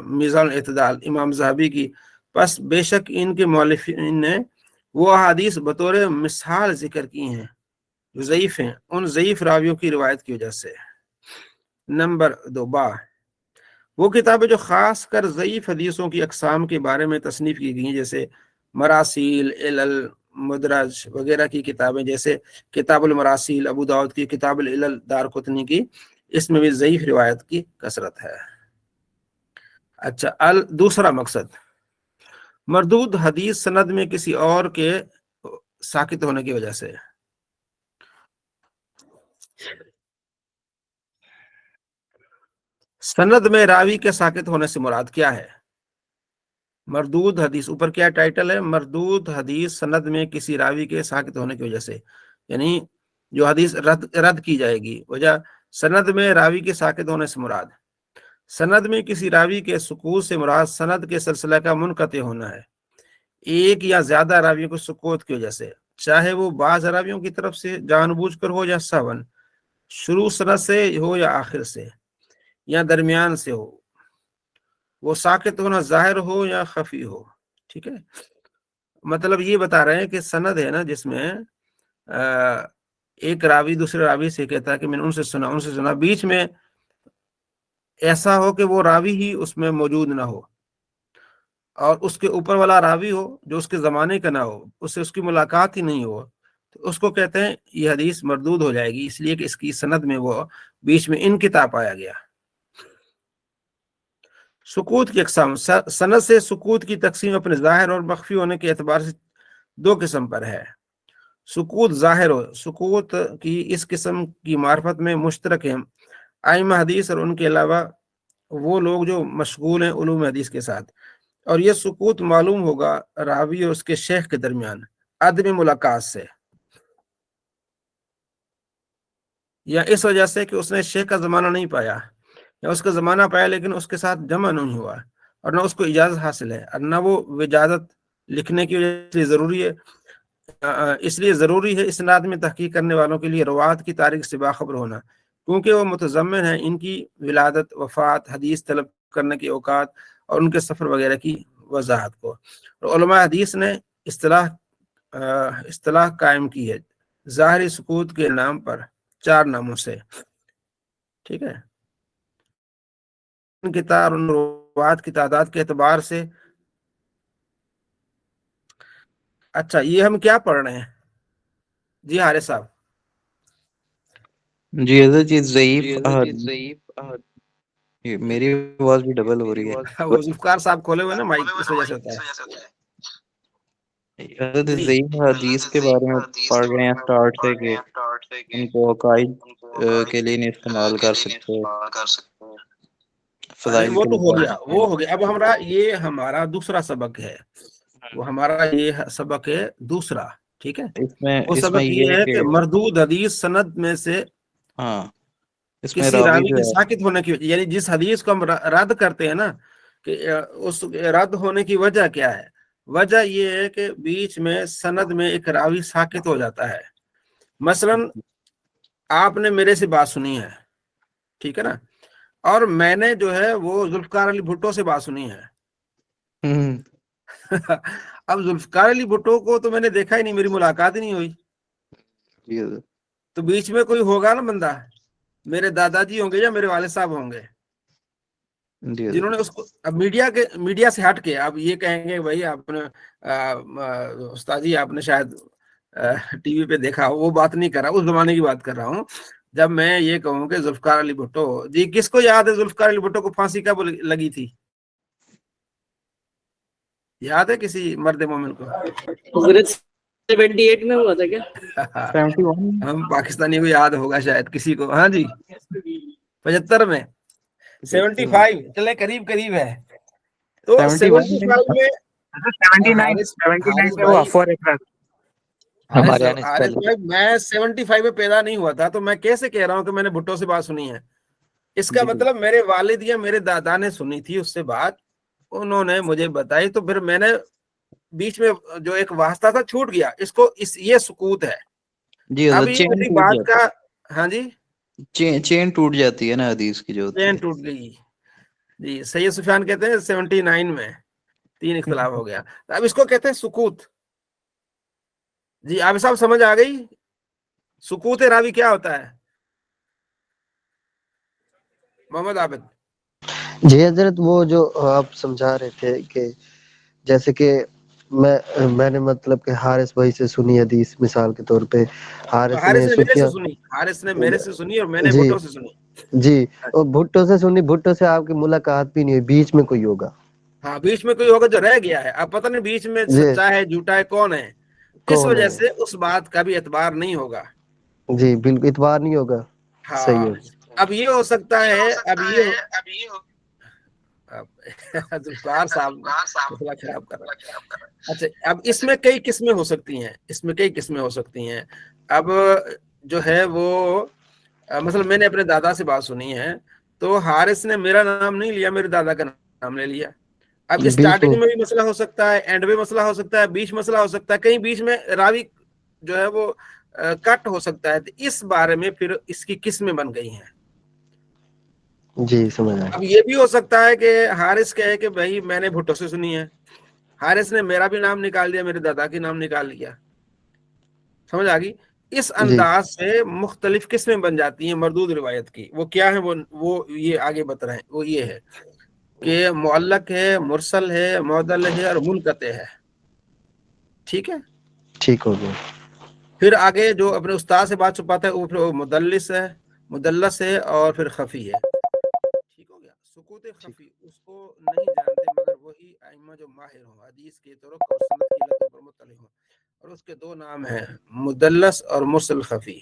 C: میزان الاعتدال امام ذہبی کی. پس بے شک ان کے مؤلفین نے وہ احادیث بطور مثال ذکر کی ہیں جو ضعیف ہیں، ان ضعیف راویوں کی روایت کی وجہ سے. نمبر 2 وہ کتابیں جو خاص کر ضعیف حدیثوں کی اقسام کے بارے میں تصنیف کی گئی ہیں، جیسے مراسیل، علل، مدرج وغیرہ کی کتابیں، جیسے کتاب المراسیل ابو داؤد کی، کتاب العلل دارقطنی کی. اس میں بھی ضعیف روایت کی کثرت ہے. اچھا، دوسرا مقصد مردود حدیث سند میں کسی اور کے ساکت ہونے کی وجہ سے. سند میں راوی کے ساکت ہونے سے مراد کیا ہے؟ مردود حدیث، اوپر کیا ٹائٹل ہے؟ مردود حدیث سند میں کسی راوی کے ساکت ہونے کی وجہ سے، یعنی جو حدیث رد کی جائے گی. وجہ سند میں راوی کے ساکت ہونے سے مراد، سند میں کسی راوی کے سکوت سے مراد سند کے سلسلہ کا منقطع ہونا ہے، ایک یا زیادہ راویوں کو سکوت کی وجہ سے، چاہے وہ بعض راویوں کی طرف سے جان بوجھ کر ہو یا سہون، شروع سند سے ہو یا آخر سے یا درمیان سے ہو. وہ ساکت ہونا ظاہر ہو یا خفی ہو. ٹھیک ہے، مطلب یہ بتا رہے ہیں کہ سند ہے نا، جس میں ایک راوی دوسرے راوی سے کہتا ہے کہ میں نے ان سے سنا، بیچ میں ایسا ہو کہ وہ راوی ہی اس میں موجود نہ ہو، اور اس کے اوپر والا راوی ہو جو اس کے زمانے کا نہ ہو، اس سے اس کی ملاقات ہی نہیں ہو، تو اس کو کہتے ہیں یہ حدیث مردود ہو جائے گی، اس لیے کہ اس کی سند میں وہ بیچ میں انقطاع پایا گیا۔ سکوت کی اقسام، سند سے سکوت کی تقسیم اپنے ظاہر اور مخفی ہونے کے اعتبار سے دو قسم پر ہے۔ سکوت ظاہر ہو، سکوت کی اس قسم کی معرفت میں مشترک ہیں ائمہ حدیث اور ان کے علاوہ وہ لوگ جو مشغول ہیں علوم حدیث کے ساتھ، اور یہ سکوت معلوم ہوگا راوی اور اس کے شیخ کے درمیان عدم ملاقات سے، یا اس وجہ سے کہ اس نے شیخ کا زمانہ نہیں پایا، یا اس کا زمانہ پایا لیکن اس کے ساتھ جمع نہیں ہوا، اور نہ اس کو اجازت حاصل ہے، اور نہ وہ وجازت لکھنے کی وجہ سے ضروری ہے، اس لیے ضروری ہے اسناد میں تحقیق کرنے والوں کے لیے روات کی تاریخ سے باخبر ہونا، کیونکہ وہ متضمن ہے ان کی ولادت، وفات، حدیث طلب کرنے کے اوقات اور ان کے سفر وغیرہ کی وضاحت کو۔ اور علماء حدیث نے اصطلاح قائم کی ہے ظاہری سکوت کے نام پر 4 ناموں سے، ٹھیک ہے، ان کتاب ان روات کی تعداد کے اعتبار سے۔ اچھا، یہ ہم کیا پڑھ رہے ہیں جی حارث صاحب؟
E: جی حضرت یہ ضعیف یہ میری آواز بھی ڈبل ہو رہی ہے
C: وہ ذوالفقار صاحب کھولے ہوئے نا مائک، اس وجہ سے ہوتا ہے۔
E: حضرت
C: جی
E: ضعیف حدیث کے بارے میں پڑھ رہے ہیں سٹارٹ سے کہ ان کو عقائد کے لیے نہیں استعمال کر سکتے، فضائل
C: وہ
E: کے
C: تو
E: لیے
C: ہو
E: پڑھ
C: گیا،
E: سکتے
C: وہ
E: ہیں۔
C: ہو گیا۔ اب ہمارا یہ ہمارا دوسرا سبق ہے، وہ ہمارا یہ سبق ہے دوسرا، ٹھیک ہے۔ وہ
E: اس میں
C: سبق
E: یہ
C: یہ ہے
E: کہ
C: کہ مردود حدیث سند میں سے
E: ہاں اس میں
C: کسی
E: راوی
C: راوی
E: جو
C: کے
E: ہے
C: ساکت ہونے کی، یعنی جس حدیث کو ہم رد کرتے ہیں نا، کہ اس رد ہونے کی وجہ کیا ہے؟ وجہ یہ ہے کہ بیچ میں سند میں ایک راوی ساکت ہو جاتا ہے۔ مثلا آپ نے میرے سے بات سنی ہے، ٹھیک ہے نا، اور میں نے جو ہے وہ ذوالفقار علی بھٹو سے بات سنی ہے۔ اب ذوالفقار علی بھٹو کو تو میں نے دیکھا ہی نہیں، میری ملاقات ہی نہیں ہوئی،
E: جی حضرت
C: تو بیچ میں کوئی ہوگا نا بندہ، میرے دادا جی ہوں گے یا میرے والد صاحب ہوں گے،
E: جی
C: جنہوں
E: حضرت
C: نے اس کو، اب میڈیا سے ہٹ کے آپ یہ کہیں گے بھائی آپ نے استاد جی آپ نے شاید ٹی وی پہ دیکھا، وہ بات نہیں کر رہا، اس زمانے کی بات کر رہا ہوں جب میں یہ کہوں کہ ذوالفقار علی بھٹو جی، کس کو یاد ہے ذوالفقار علی بھٹو کو پھانسی کب لگی تھی؟ یاد ہے کسی مرد مومن کو؟
D: حضرت 78 میں ہوا تھا کیا؟
E: 71
C: ہم پاکستانی کو یاد ہوگا شاید کسی کو، ہاں جی 75 میں، 75 چلے قریب ہے، تو 75 میں
F: 79
C: حارث
F: میں ہوا
C: بھائی،
F: 4 اپریل
E: ہمارے آنے سے
C: حارث
E: پہلے۔
C: بھائی میں 75 میں پیدا نہیں ہوا تھا، تو میں کیسے کہہ رہا ہوں کہ میں نے بھٹو سے بات سنی ہے؟ اس کا
E: جی
C: مطلب میرے والد یا میرے دادا نے سنی تھی اس سے بات، انہوں نے مجھے بتائی، تو پھر میں نے بیچ میں جو ایک واسطہ تھا چھوٹ گیا، اس کو یہ سکوت ہے۔
E: جی
C: اب
E: حضرت
C: یہ
E: چین
C: میری
E: ٹوٹ
C: بات
E: جاتی
C: کا، ہاں جی
E: چین ٹوٹ جاتی ہے نا حدیث کی جو ہوتی
C: چین
E: ہے۔
C: ٹوٹ گئی جی، سید سفیان کہتے ہیں 79 میں 3 اختلاف ہو گیا، اب اس کو کہتے ہیں سکوت۔ جی آپ صاحب سمجھ آ گئی سکوت راوی کیا ہوتا ہے؟ محمد عابد؟
G: جی حضرت وہ جو آپ سمجھا رہے تھے کہ جیسے کہ میں نے مطلب کہ حارث بھائی سے سنی حدیث، مثال کے طور پہ حارث
C: حارث
G: نے
C: نے میرے سے
G: سفیان،
C: سنی، حارث نے میرے سے سنی اور میں نے
G: جی
C: بھٹو سے سنی۔
G: جی، اور بھٹو سے سنی، بھٹو سے آپ کی ملاقات بھی نہیں ہوئی، بیچ میں کوئی ہوگا؟
C: ہاں بیچ میں کوئی ہوگا جو رہ گیا ہے، اب پتہ نہیں بیچ میں
G: جی
C: سچا ہے جھوٹا ہے کون ہے، اس
G: کون
C: وجہ
G: ہے؟
C: سے اس بات کا بھی اعتبار نہیں ہوگا۔
G: جی بالکل اعتبار نہیں ہوگا،
C: ہاں
G: صحیح ہے۔
C: اب یہ ہو سکتا ہے، اب یہ ذوالفقار صاحب مسئلہ خراب کر رہا ہے۔ اچھا اب اس میں کئی قسمیں ہو سکتی ہیں، اب جو ہے وہ مثلا میں نے اپنے دادا سے بات سنی ہے، تو حارث نے میرا نام نہیں لیا، میرے دادا کا نام لے لیا۔ اب
G: بیچ
C: اسٹارٹنگ میں بھی مسئلہ ہو سکتا ہے، اینڈ میں مسئلہ ہو سکتا ہے، بیچ مسئلہ ہو سکتا ہے، کہیں بیچ میں راوی جو ہے وہ کٹ ہو سکتا ہے، تو اس بارے میں پھر اس کی قسمیں بن گئی ہیں۔
G: جی سمجھ آیا۔
C: اب یہ بھی ہو سکتا ہے کہ حارث کہے کہ بھائی میں نے بھٹو سے سنی ہے، حارث نے میرا بھی نام نکال دیا، میرے دادا کی نام نکال لیا، سمجھ آ گئی؟ اس
G: جی
C: انداز سے مختلف قسمیں بن جاتی ہیں مردود روایت کی۔ وہ کیا ہے؟ وہ یہ آگے بتا رہے ہیں، وہ یہ ہے کہ معلق ہے، مرسل ہے، معدل ہے اور منقطع ہے. ٹھیک ہے.
G: ٹھیک ہو گیا.
C: پھر آگے جو اپنے استاد سے بات چھپاتا ہے وہ پھر مدلس ہے اور پھر خفی ہے. ٹھیک ہو گیا. سکوت خفی اس کو نہیں جانتے مگر وہی ائمہ جو ماہر ہوں، حدیث کے طرق اور سند کی علتوں پر مطلع ہوں، اور اس کے دو نام ہیں، مدلس اور مرسل خفی.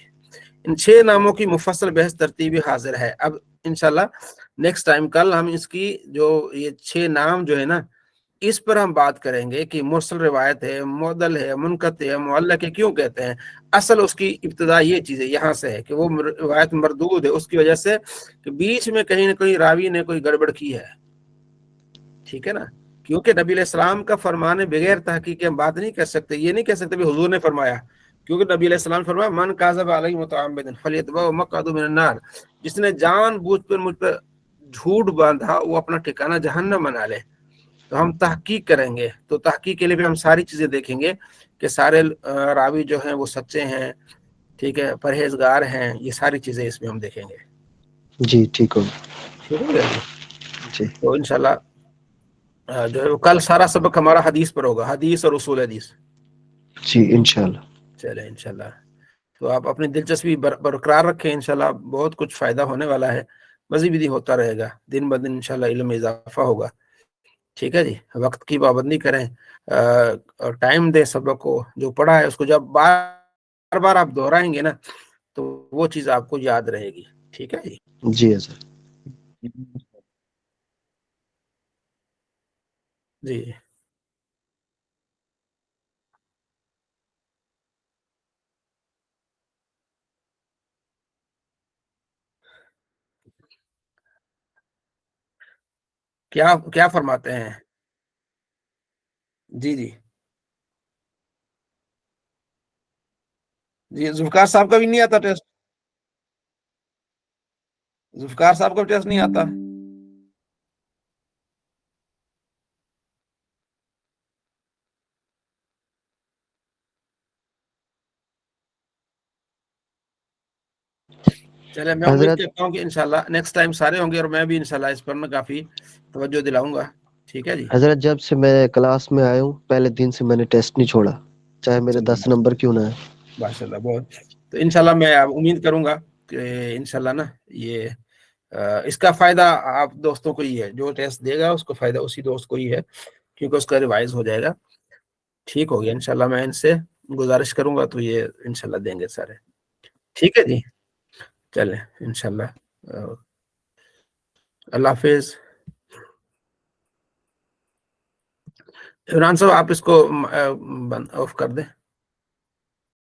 C: ان 6 ناموں کی مفصل بحث ترتیبی حاضر ہے. اب انشاءاللہ نیکسٹ ٹائم کل ہم اس کی جو یہ 6 نام جو ہے نا اس پر ہم بات کریں گے کہ مرسل روایت ہے، معدل ہے، منقطع ہے، معلق ہے کیوں کہتے ہیں. اصل اس کی ابتدا یہ چیز ہے یہاں سے ہے کہ وہ روایت مردود ہے اس کی وجہ سے کہ بیچ میں کہیں نہ کہیں راوی نے کوئی گڑبڑ کی ہے. ٹھیک ہے نا. کیونکہ نبی علیہ السلام کا فرمان بغیر تحقیق ہم بات نہیں کر سکتے. یہ نہیں کہہ سکتے بھی حضور نے فرمایا، کیونکہ نبی علیہ السلام فرمایا من کاذب علی متعمدا فلیتبع مقعده من النار. جس نے جان بوجھ پر مجھ پر جھوٹ باندھا وہ اپنا ٹھکانہ جہنم بنا لے. تو ہم تحقیق کریں گے، تو تحقیق کے لیے بھی ہم ساری چیزیں دیکھیں گے کہ سارے راوی جو ہیں وہ سچے ہیں، ٹھیک ہے، پرہیزگار ہیں. یہ ساری چیزیں اس میں ہم دیکھیں گے.
G: جی ٹھیک ہو
C: ٹھیک ہو گیا جی.
G: جی.
C: تو انشاءاللہ جو ہے وہ کل سارا سبق ہمارا حدیث پر ہوگا، حدیث اور اصول حدیث.
G: جی انشاءاللہ.
C: چلے انشاءاللہ. تو آپ اپنی دلچسپی برقرار رکھیں، انشاءاللہ بہت کچھ فائدہ ہونے والا ہے، مزید بھی ہوتا رہے گا، دن بدن انشاءاللہ علم میں اضافہ ہوگا. ٹھیک ہے جی. وقت کی پابندی کریں اور ٹائم دیں سبق کو. جو پڑھا ہے اس کو جب بار بار آپ دہرائیں گے نا تو وہ چیز آپ کو یاد رہے گی. ٹھیک ہے جی.
G: جی حضرت.
C: جی کیا فرماتے ہیں؟ جی جی جی. ذوالفقار صاحب کا بھی نہیں آتا ٹیسٹ؟ ذوالفقار صاحب کا ٹیسٹ نہیں آتا؟ چلے میں امید
G: حضرت
C: کرتا ہوں کہ انشاءاللہ نیکسٹ ٹائم سارے ہوں گے اور میں بھی انشاءاللہ اس پر میں کافی توجہ دلاؤں گا. ٹھیک ہے جی.
G: حضرت جب سے میں کلاس میں آیا ہوں پہلے دن سے میں نے ٹیسٹ نہیں چھوڑا، چاہے میرے 10 نمبر کیوں نہ ہے.
C: ماشاءاللہ بہت. تو انشاءاللہ میں امید کروں گا کہ انشاءاللہ نا یہ اس کا فائدہ آپ دوستوں کو ہی ہے. جو ٹیسٹ دے گا اس کو فائدہ اسی دوست کو ہی ہے کیونکہ اس کا ریوائز ہو جائے گا. ٹھیک ہو گیا. انشاءاللہ میں ان سے گزارش کروں گا تو یہ انشاءاللہ دیں گے سارے. ٹھیک ہے جی. چلیں انشاءاللہ. اللہ حافظ. عمران صاحب آپ اس کو آف کر دیں.